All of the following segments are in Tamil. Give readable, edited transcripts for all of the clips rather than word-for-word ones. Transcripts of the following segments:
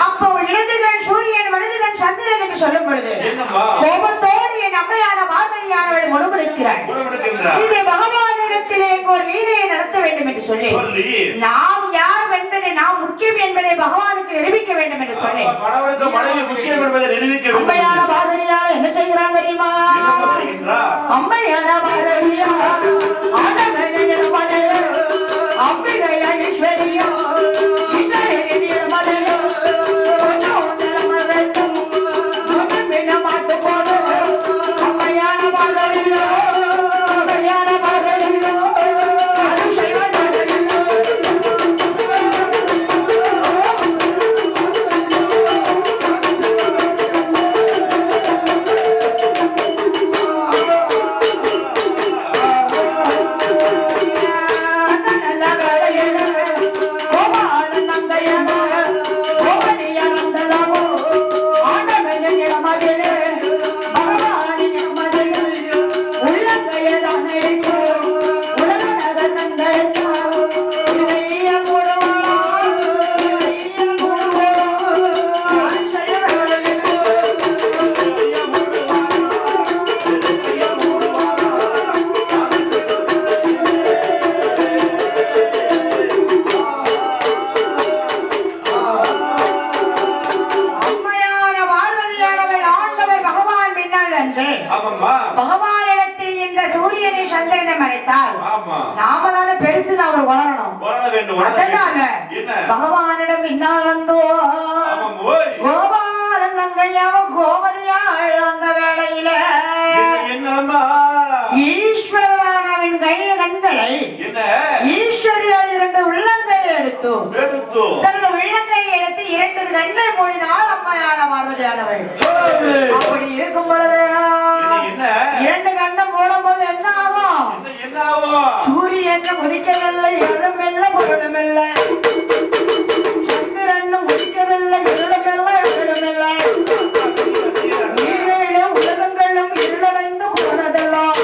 அப்போ இடதுகண் சூரியன் வலதுகண் சந்திரன் என்று சொல்லும் பொழுது கோபத்தோடு என் அம்மையான பார்வதியானவள் முணுமுணுக்கிறாள். இந்த பகவானிடத்திலே ஒரு லீலையை நடத்த வேண்டும் என்று சொல்லி நாம் யார் என்பதை நாம் முக்கியம் என்பதை பகவானுக்கு நிரூபிக்க வேண்டும் என்று சொல்லி அம்மையான பார்வதியார் என்ன செய்கிறார் தெரியுமா? அம்மையான பார்வதியார் அம்பிகையா ஈஸ்வரியா பகவானிடத்தில் இந்த சூரியனை சந்திரனை மறைத்தால் நாமதான பெருசு அவர் வளரணும். அதனால பகவானிடம் இன்னால் வந்தோ கோபாலன் தங்கையாவ கோமதியாள் அந்த வேளையில ஈஸ்வரனானவின் கண்களை ஈஸ்வரியால் இரண்டு உள்ளங்கையை எடுத்து தனது உள்ளங்கையை எடுத்து இரண்டு கண்ணை மூடினால் அம்மையான பார்வதியானவள். அப்படி இருக்கும் பொழுது இரண்டு கண்ணம் போடும் போது என்ன ஆகும்? சூரியன் உதிக்கவில்லை, எழுமில்ல பொருளுமில்ல, சந்திரன் உதிக்கவில்லை, இருளுமில்ல எழுமில்லை, உலகங்களும் இருளடைந்து போனதெல்லாம்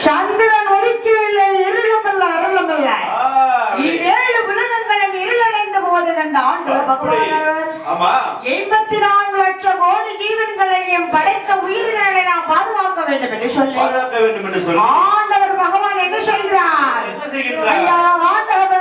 சந்திரன் ஒழிக்கவில்லை, இருளமல்ல அருளமல்ல, ஏழு உலகங்களும் இருளடைந்த போது கண்ட ஆண்டவர் பகவானவர் 84 லட்சம் கோடி ஜீவன்களையும் படைத்த உயிரினங்களை நாம் பாதுகாக்க வேண்டும் என்று சொல்லி ஆண்டவர் பகவான் என்ன செய்கிறார்? ஆண்டவர்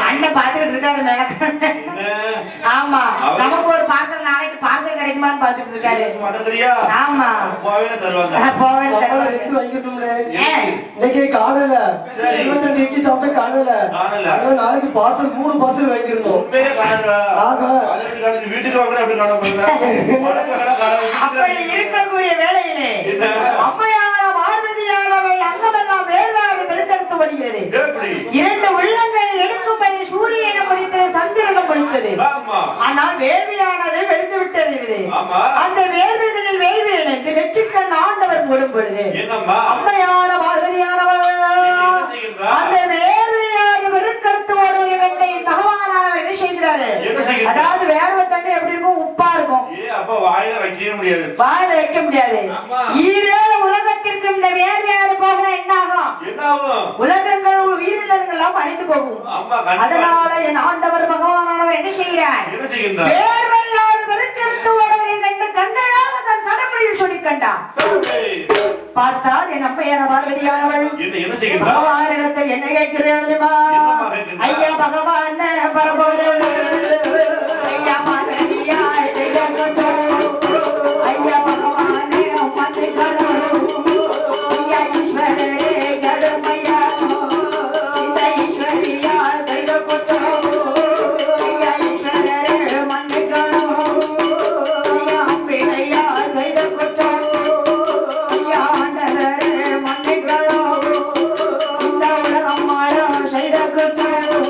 அண்ணன் பாத்துக்கிட்டு இருக்காரு ஆமா நமக்கு ஒரு பார்சல் நாளைக்கு பார்சல் கிடைக்குமான்னு பாத்துட்டு இருக்காரு ஆமா போவேன் இன்னைக்கு காலையில 22 இட்லி சாப்பிட்ட காலையில நாளைக்கு பார்சல் 3 பார்சல் வாங்கிருந்தோம் அப்படி இருக்கக்கூடிய வேலையிலே அம்மையான பார்வதியானவை அங்கமெல்லாம் வேளாறு பெருக்கெடுத்து வருகிறது. 2 உள்ளங்களை எடுக்கும்படி சூரியனை முடித்தது, சந்திரனை முடித்தது. ஆனால் வேள்வியானது வெடித்து விட்டது. அந்த வேள்விதனில் வேள்வி எனக்கு வெற்றிக்கண் ஆண்டவர் மூடும் பொழுது அம்மையான பார்வதியானவள் அந்த வேள்வியான பெருக்கெடுத்து வருவதை கண்ட பகவானவர் என்ன செய்கிறாரு? அதாவது வேர்வை தண்ணி எப்படி இருக்கும்? உப்பா இருக்கும். வாயில வைக்க முடியாது. ஈரேழு உலகத்திற்கு இந்த வேர்வையாறு போகணும். என்ன ஆகும்? உலகங்கள் உயிரினங்கள் அழிந்து போகும். அதனால என் ஆண்டவர் பகவானவர் என்ன செய்கிறார்? வேர்வையாறு பெருக்கெடுத்து வருவதை கண்டு கண்களாக தன் சடமுடியில் சொல்லி கண்டார். பார்த்தால் என் அம்மையான பார்வதியானவள் பகவானிடத்தில் என்ன கேட்கிறேன் தெரியுமா? ஐயா பகவான் பரபோதம் ஐயா பார்வதியா ஐயா பகவானே மந்திரம் ஐயா ஈஸ்வரே கருமையா இந்த ஈஸ்வரியா செய்த குற்றம் ஐயா ஈஸ்வரே மன்னிக்கணும் ஐயா அம்பிகையா செய்த குற்றம் ஐயா ஆண்டவரே மன்னிக்கணும் இந்த உலகம் மாறா செய்த குற்றம்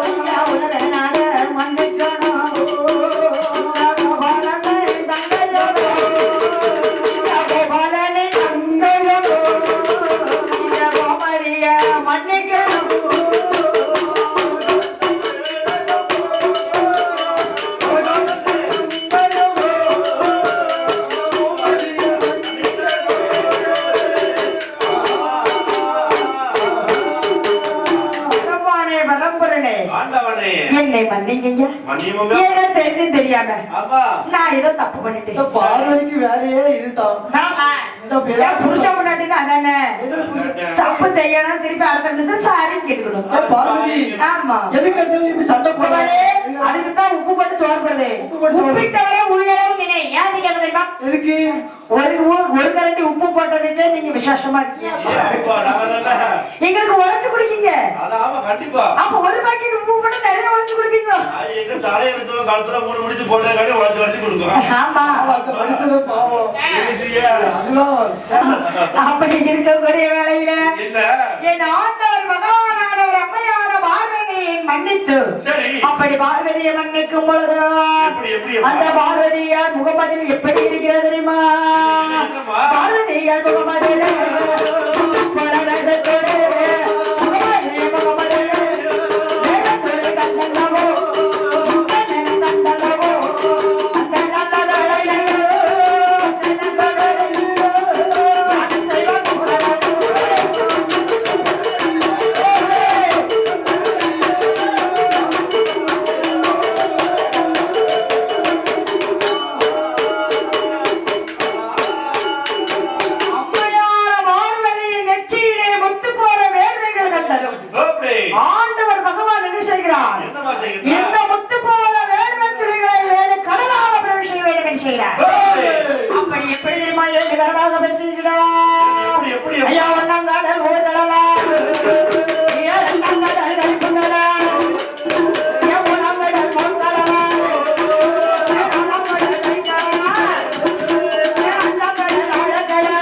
ஐயா உலகனாக மன்னிக்கணும் தெரியாம நான் ஏதோ தப்பு பண்ணிட்டேன். பார்வதிக்கு வேலையே இதுதான். புருஷன் முன்னாடினா அதானே தப்பு செய்யணும். திருப்பி அடுத்த நிமிஷம் சாரி கேட்டுக்கணும். பார்வதி ஆமா எதுக்கு இப்படி சண்டை போடுறே? அதுக்குதான் உப்பு போட்டு சோறு போடுது. உப்பிட்டவரே உள்ளளவு நினை. ஏன் தெரியுமா? எதுக்கு? ஒரு கரண்டி உப்பு போட்டதுக்கே நீங்க விசேஷமா இருக்கீங்க. எங்களுக்கு உழைச்சு குடிக்கீங்க. அப்ப ஒரு பாக்கெட் உப்பு போட்டு நிறைய உழைச்சு குடிப்பீங்க. தலையெடுத்து காலத்துல 3 முடிச்சு போட்டதுக்காண்டி உழைச்சு வச்சு கொடுக்கும். ஆமா அந்த மனுஷன பாவம். அப்படி இருக்கக்கூடிய வேளையில இல்ல என் ஆண்டவர் மகானானவர் அம்மையான பார்வதியை மன்னித்து அப்படி பார்வதியை மன்னிக்கும் பொழுது அந்த பார்வதியார் முகமதில் எப்படி இருக்கிறது தெரியுமா? பார்வதியார் முகமதில் ஆண்டவர் பகவான் என்ன செய்கிறார்? இந்த முத்து போல வேள்வத்துறைகளை 7 கடலாக பிரவேச செய்ய வேண்டும் என்று செய்கிறார். அப்படி எப்படி தெரியுமா 7 கடலாக பிரவேசிக்கிறார்? ஐயா ஒன்னாங்காடல் ஒரு கடலா, இரண்டாங்காடல் கலிப்புங்கடா, மூணாங்காடல் மூங்கடலா, நாலாங்காடல் கைகடலா, அஞ்சாங்காடல் ஆழக்கடலா,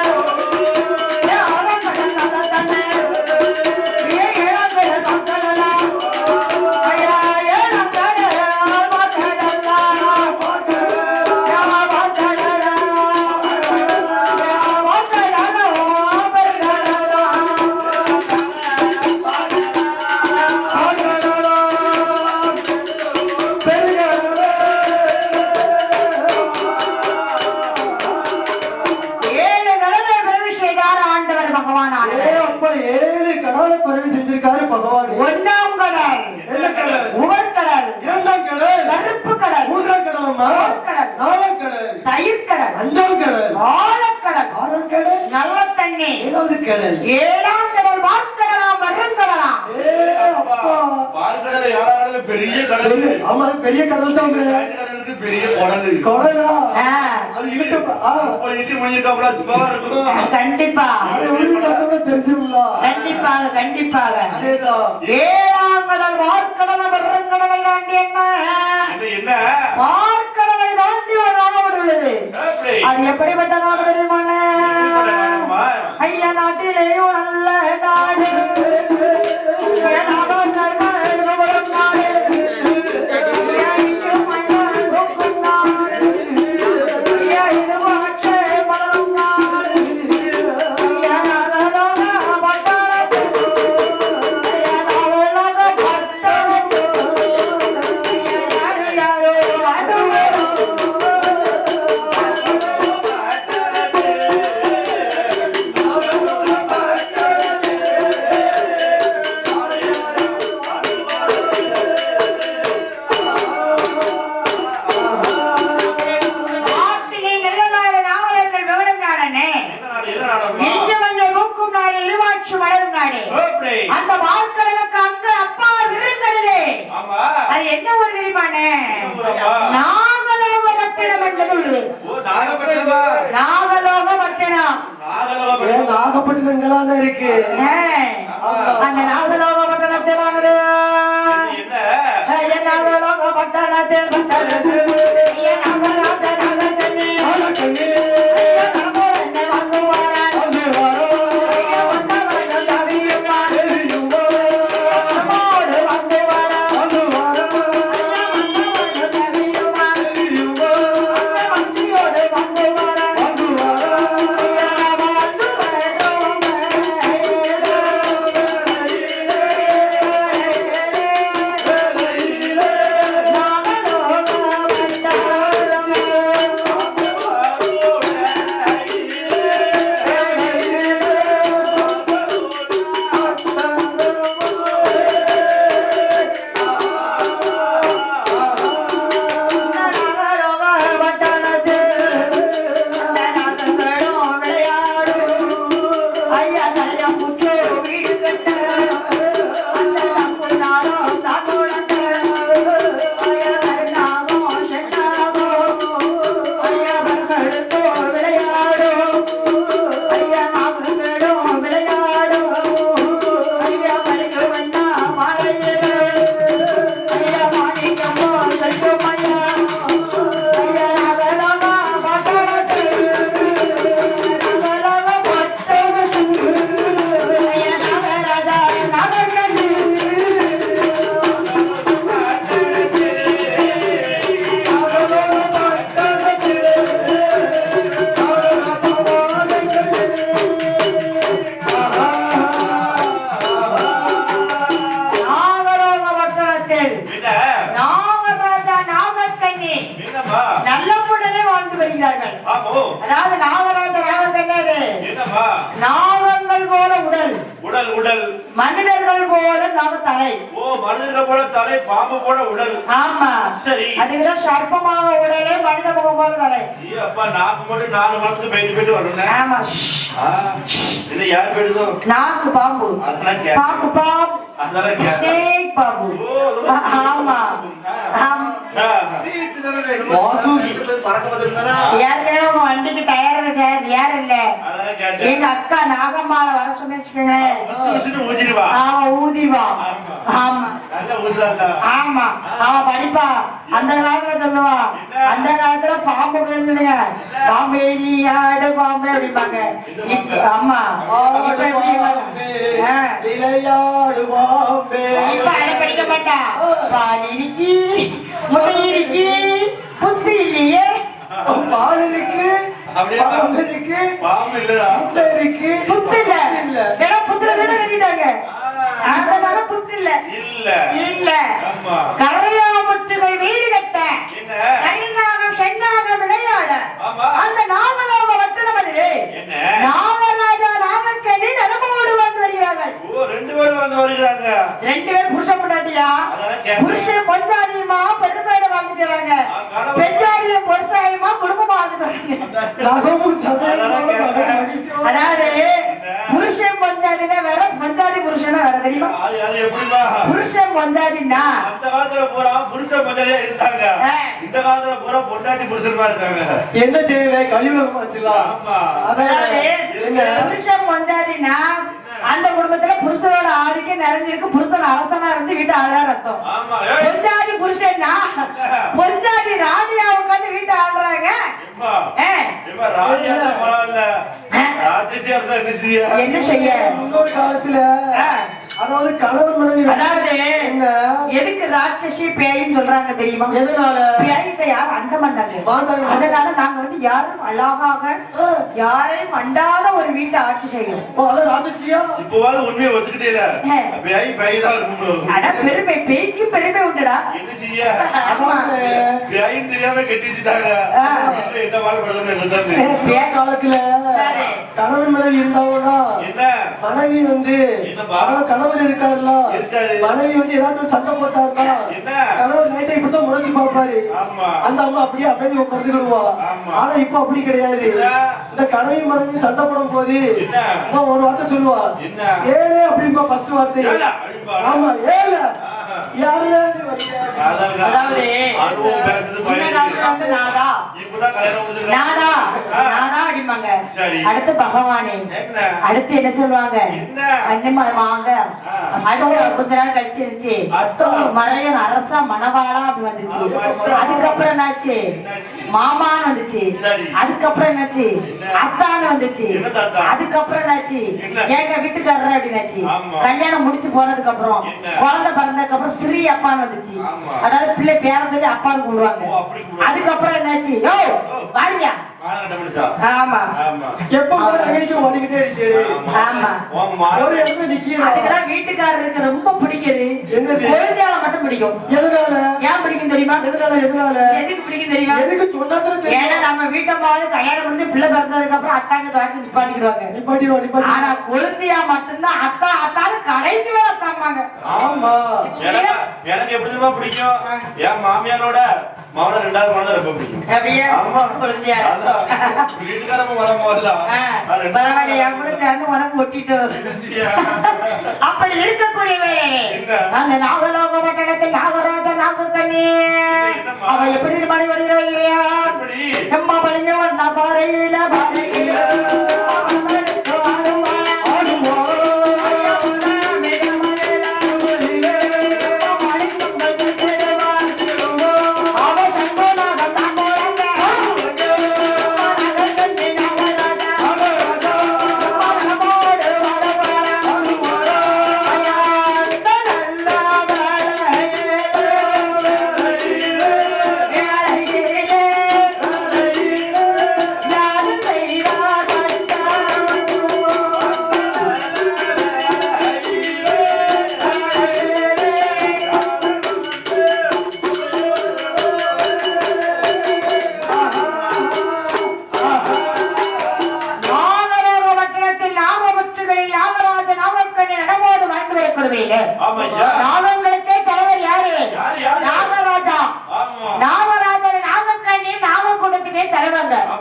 ஆறாங்காடல் நல்லதண்ணே, ஒன்றாம் கடல், உவர்கடல், இரண்டாம் கடல், கருப்பு கடல், மூன்றாம் கடலம்மா, கடல், நாலாம் கடல், தயிர் கடல், அஞ்சாம் கடல், ஆழக்கடல், ஆறாம் கடல், நல்ல தண்ணி, ஏழாவது கடல், ஏழாம் கடல், வார்க்கடலாம், மருங்கடலாம். பார்க்கடல 7 கடல்ல பெரிய கடல். ஆமா பெரிய கடல் தான் கடலுக்கு பெரிய குடல். குடலா அது இழுத்து போய் இட்டி முடிஞ்சிருக்காப்ல சும்மா இருக்கும். கண்டிப்பா அது ஒரு கதவை தெரிஞ்சுங்களா? கண்டிப்பாக கண்டிப்பாக அதேதான். ஏழாம் கடல் வார்க்கடலை மருங்கடலை தாண்டி என்ன வார்க்கடலை தாண்டி ஒரு நாடு உள்ளது. அது எப்படிப்பட்ட நாடு தெரியுமா? ஐயா நாட்டிலேயும் நல்ல நாடு, அந்த வார்க்கடலுக்கு அங்க அப்பா விருந்தலே. அது என்ன ஒரு தெரியுமானே? நாகலோக பட்டினம் என்பது உள்ளது. நாகலோக பட்டினம். நாகப்பட்டினம் எங்கெல்லாம் இருக்கு? அந்த நாகலோக பட்டணத்தை வாங்குது. நாகலோக பட்டணத்தில் நாகலோக நாகராஜா நாகக்கண்ணி நல்லமுடனே வாழ்ந்து வருகிறார்கள். அதாவது நாகராஜா நாகக்கண்ணே நாகங்கள் போல உடல் உடல் உடல் மனிதர்கள் போல நாம தலை. மனிதர்கள் போல தலை, பாம்பு போல உடல். ஆமா சரி. அதுக்குதான் சர்ப்பமாக உடலே மனித முகம் போல தலை. அப்பா நாக்கு மட்டும் 4 மாசத்துக்கு போயிட்டு வரணும். ஆமா இது யார் பேடுதோ? நாக்கு பாம்பு. பாம்பு பாம்பு. அதெல்லாம் கேட்க. ஸ்னேக் பாம்பு. ஆமா. வாசுகி பறக்க வந்திருந்தாரா? ஏற்கனவே உங்க வண்டிக்கு டயர் சார் யார் இல்ல? எங்க அக்கா நாகம்மாள வர சொன்னீங்களேன். ஊதிடுவா. ஆமா ஊதிவா. ஆமா நல்ல ஊதுதாண்டா. ஆமா அவ படிப்பா. அந்த காலத்துல சொல்லுவா, அந்த காலத்துல பாம்பு இருந்துங்க, பாம்பு ஆடு பாம்பு அப்படிம்பாங்க. ஆமா விளையாடு பாம்பே. இப்ப அதை படிக்க மாட்டா. பால் இருக்கு, முட்டை இருக்கு, புத்தி இல்லையே. பால் இருக்கு, பாம்பு இருக்கு, பாம்பு இல்லடா, முட்டை இருக்கு, புத்து இல்ல. ஏன்னா புத்துல வீடு கட்டிட்டாங்க, அதனால புத்து இல்ல. இல்ல கரையாமுற்றுகள் வீடு கட்ட, கரிநாகம் சென்னாகம் விளையாட, அந்த நாகலோக வட்டணமதிலே நாகராஜா நாகக்கண்ணி நடமோடு வந்து வருகிறார்கள். 2 பேரும் வந்து வருகிறாங்க. 2 பேர் புருஷன் பொண்டாட்டியா? புருஷன் பொஞ்சாதியமா பெருமையில வாழ்ந்துக்கிறாங்க, பெஞ்சாதிய பொருசாயமா குடும்பமா வாழ்ந்துக்கிறாங்க. அதாவது புருஷன் பொஞ்சாதினா வேற, பொஞ்சாதி புருஷனா வேற தெரியுமா? புருஷன் பொஞ்சாதினா அந்த காலத்துல பூரா புருஷன் பொஞ்சாதியா இருந்தாங்க, இந்த காலத்துல பூரா பொண்டாட்டி புருஷன்மா இருக்காங்க. என்ன செய்யல கலியுகமாச்சுலாம். அதாவது புருஷன் பொஞ்சாதினா அந்த குடும்பத்துல புருஷனோட ஆதிக்கம் நிறைஞ்சிருக்கு, புருஷன் அரசனா இருந்து வீட்டு ஆளுதான் அர்த்தம். பொஞ்சாதி புருஷன்னா பொஞ்சாதி ராணியா உட்காந்து வீட்டு ஆளுறாங்க. என்ன செய்ய இன்னொரு காலத்துல அதாவது கணவன் மனைவி, அதாவது எதுக்கு ராட்சசி பேயின்னு சொல்றாங்க தெரியுமா? எதனால? பேயிட்ட யாரும் அண்ட மாட்டாங்க. அதனால நாங்க வந்து யாரும் அழகாக யாரையும் அண்டாத ஒரு வீட்டை ஆட்சி செய்யணும். ராட்சசியா இப்போவாது உண்மையை ஒத்துக்கிட்டே இல்ல. பேய் பேய்தான் இருக்கும். அதான் பெருமை, பேய்க்கு பெருமை உண்டுடா. என்ன செய்ய? பேயும் தெரியாம கெட்டிச்சுட்டாங்க. என்ன வாழ்படுதுன்னு பேய் காலத்துல கணவன் மனைவி இருந்தாங்கன்னா என்ன மனைவி வந்து கணவர் இருக்காருல்ல, மனைவி வந்து ஏதாவது சண்டை போட்டாருன்னா கணவர் நைட்டை இப்படிதான் முறைச்சு பாப்பாரு. அந்த அம்மா அப்படியே அப்படியே உட்காந்துக்கிடுவா. ஆனா இப்ப அப்படி கிடையாது. இந்த கணவி மனைவி சண்டை போடும் போது ஒரு வார்த்தை சொல்லுவா, ஏழு அப்படின்பா ஃபர்ஸ்ட் வார்த்தை. ஆமா ஏழு யாரு அடுத்து பகவானே, அடுத்து என்ன சொல்லுவாங்க? வாங்க கொஞ்ச நாள் கழிச்சிருச்சு மறையன் அரசா மணவாளா அப்படி வந்துச்சு. அதுக்கப்புறம் என்னாச்சு? மாமான்னு வந்துச்சு. அதுக்கப்புறம் என்னாச்சு? அத்தான்னு வந்துச்சு. அதுக்கப்புறம் என்னாச்சு? எங்க வீட்டுக்காரர் அப்படின்னாச்சு. கல்யாணம் முடிச்சு போனதுக்கு அப்புறம் குழந்தை பிறந்ததுக்கு அப்புறம் ஸ்ரீ அப்பான்னு வந்துச்சு. அதாவது பிள்ளை பேர சொல்லி அப்பான்னு கூடுவாங்க. அதுக்கப்புறம் என்னாச்சு? யோ வாங்க. ஆமா எப்ப ஓடிக்கிட்டே இருக்கு. ஆமா ஒரு இடத்துல நிக்கிறேன். அதுக்கெல்லாம் வீட்டுக்காரருக்கு ரொம்ப பிடிக்குது. குழந்தையால மட்டும் பிடிக்கும். எதனால? ஏன் பிடிக்கும் தெரியுமா? எதனால எதுக்கு பிடிக்கும் தெரியுமா? எதுக்கு சொன்னா ஏன்னா நம்ம வீட்டம்மாவது கல்யாணம் முடிஞ்சு பிள்ளை பிறந்ததுக்கு அப்புறம் அத்தாங்க வாங்கி நிப்பாட்டிடுவாங்க. ஆனா குழந்தையா மட்டும்தான் அத்தா அத்தான்னு கடைசி வரை அத்தாம்பாங்க. ஆமா எனக்கு எப்படிமா பிடிக்கும்? என் மாமியாரோட மவன 2வது குழந்தை ரொம்ப பிடிக்கும். குழந்தையா வீட்டுக்காரங்க வரமாதிரிதான் பரவாயில்ல, என் கூட சேர்ந்து உனக்கு ஒட்டிட்டு அப்படி இருக்கக்கூடிய வேலையே அந்த நாகலோக பட்டணத்தில் நாகராஜ நாகக்கண்ணி அவ எப்படி மணி வருகிறாயா? எம்மா பழிங்க வண்ணா பாறையில பாறையில செய்த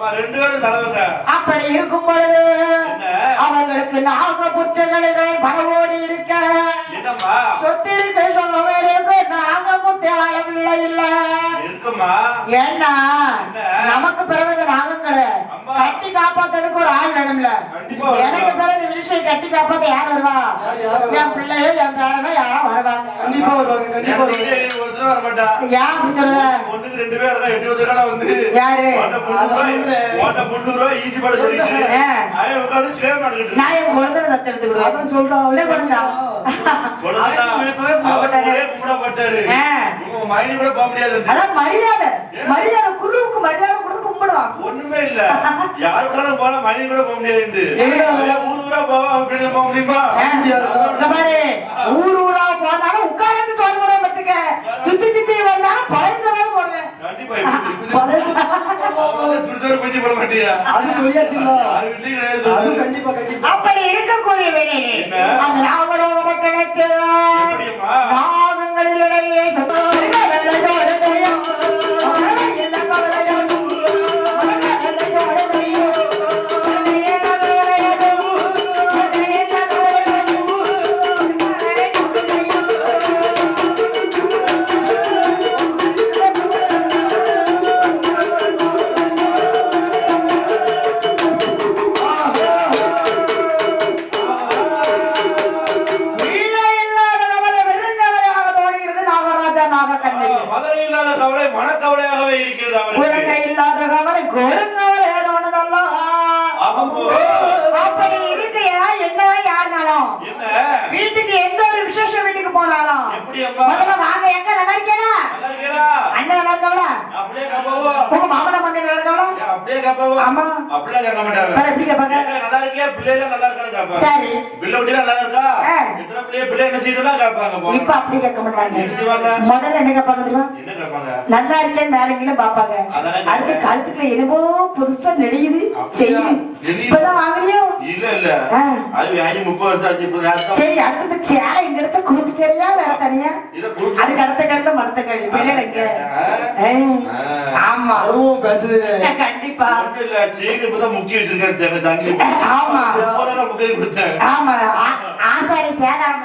ஆமா 2 பேரும் தலைவங்க. அப்படி இருக்கும் பொழுது அவர்களுக்கு நாகபுத்திரர்கள் பரவோடி இருக்க என்னம்மா சொத்திருக்கு சொல்லுவதற்கு நாகபுத்திர பிள்ளை இல்ல இருக்குமா? ஏன்னா நமக்கு பிறகு நாகங்களை கட்டி காப்பாத்துறதுக்கு ஒரு ஆள் வேணும்ல. எனக்கு பிறகு விஷயம் கட்டி காப்பாத்த யார் வருவா? என் பிள்ளையோ என் பேரனோ யாரோ வருவாங்க. கண்டிப்பா வருவாங்க. கண்டிப்பா ஒருத்தர் வர மாட்டா. ஏன் அப்படி சொல்லுவ? ஒண்ணுக்கு 2 பேர் தான் 8 காலம் வந்து யாரு ஓட்ட 300 ரூபாய் ஈஸி பண்ண சொல்லிட்டு அவன் உட்கார்ந்து கேம் ஆடிட்டு நான் என் குழந்தை தத்து எடுத்துக்கிடுவேன். அதான் சொல்றான். அவளே குழந்தா கும்பிடப்பட்டாரு. இவங்க மைனி கூட போக முடியாது. அதான் மரியாதை மரியாதை குருவுக்கு மரியாதை கொடுத்து கும்பிடுவான். ஒண்ணுமே இல்ல. யாரு கூடலும் போல மைனி கூட போக முடியாது. ஊர் ஊரா போவா அப்படின்னு போக முடியுமா? இந்த மாதிரி ஊர் ஊரா போனாலும் உட்கார்ந்து தோல் போட பத்துக்க சுத்தி சுத்தி வந்தாலும் பழைய சொல்லாலும் போடுவேன். கண்டிப்பா சுடுசோறு குஞ்சு போட மாட்டியா? அது சொல்லியாச்சுங்களா? யாரு வீட்லயும் கிடையாது. அது கண்டிப்பா கண்டிப்பா. அப்படி இருக்கக்கூடிய வேலையிலே அந்த நாகலோக பட்டணத்தில் நாகங்களிடையே மனக்கவலையாகவே இருக்கிறது. குழந்தை இல்லாத கவலை கொடுங்கவலை ஏதோனதெல்லாம். அப்படி இருக்கையா என்ன யாருனாலும் வீட்டுக்கு எந்த ஒரு விசேஷ வீட்டுக்கு போனாலும் முதல்ல வாங்க எங்க நல்லா இருக்கேனா அண்ணன் நல்லா இருக்கவளா உங்க மாமன மந்தை நல்லா இருக்கவளா அப்படியே கேட்பாவோ? ஆமா அப்படியே கேட்க மாட்டாங்க. எப்படி கேட்பாங்க? நல்லா இருக்கியா பிள்ளைல நல்லா இருக்கான்னு கேட்பாங்க. சரி பிள்ளை விட்டு நல்லா இருக்கா எத்தனை பிள்ளை என்ன செய்யுதுதான் கேட்பாங்க. இப்ப அப்படி கேட்க மாட்டாங்க. முதல்ல என்ன கேட்பாங்க தெரியுமா? என்ன கேட்பாங்க? நல்லா இருக்கேன் மேலங்கிலும் பாப்பாங்க. அடுத்து கழுத்துக்குள்ள என்னமோ புதுசா நெளியுது செய்யுது இப்பதான் வாங்கலையோ? இல்ல இல்ல அது 30 வருஷம் ஆச்சு. சரி அடுத்தது சேலை இங்க எடுத்த குறுப்பு சேலையா வேற தனியா? அதுக்கு அடுத்த கழுத்த மரத்த கழி விளையாடுங்க. ஆமா பேசுது கண்டிப்பா. இல்ல செய்தி இப்பதான் முக்கிய வச்சிருக்காரு. ஆமா முக்கிய கொடுத்தேன். ஆமா ஆசாரி சேலை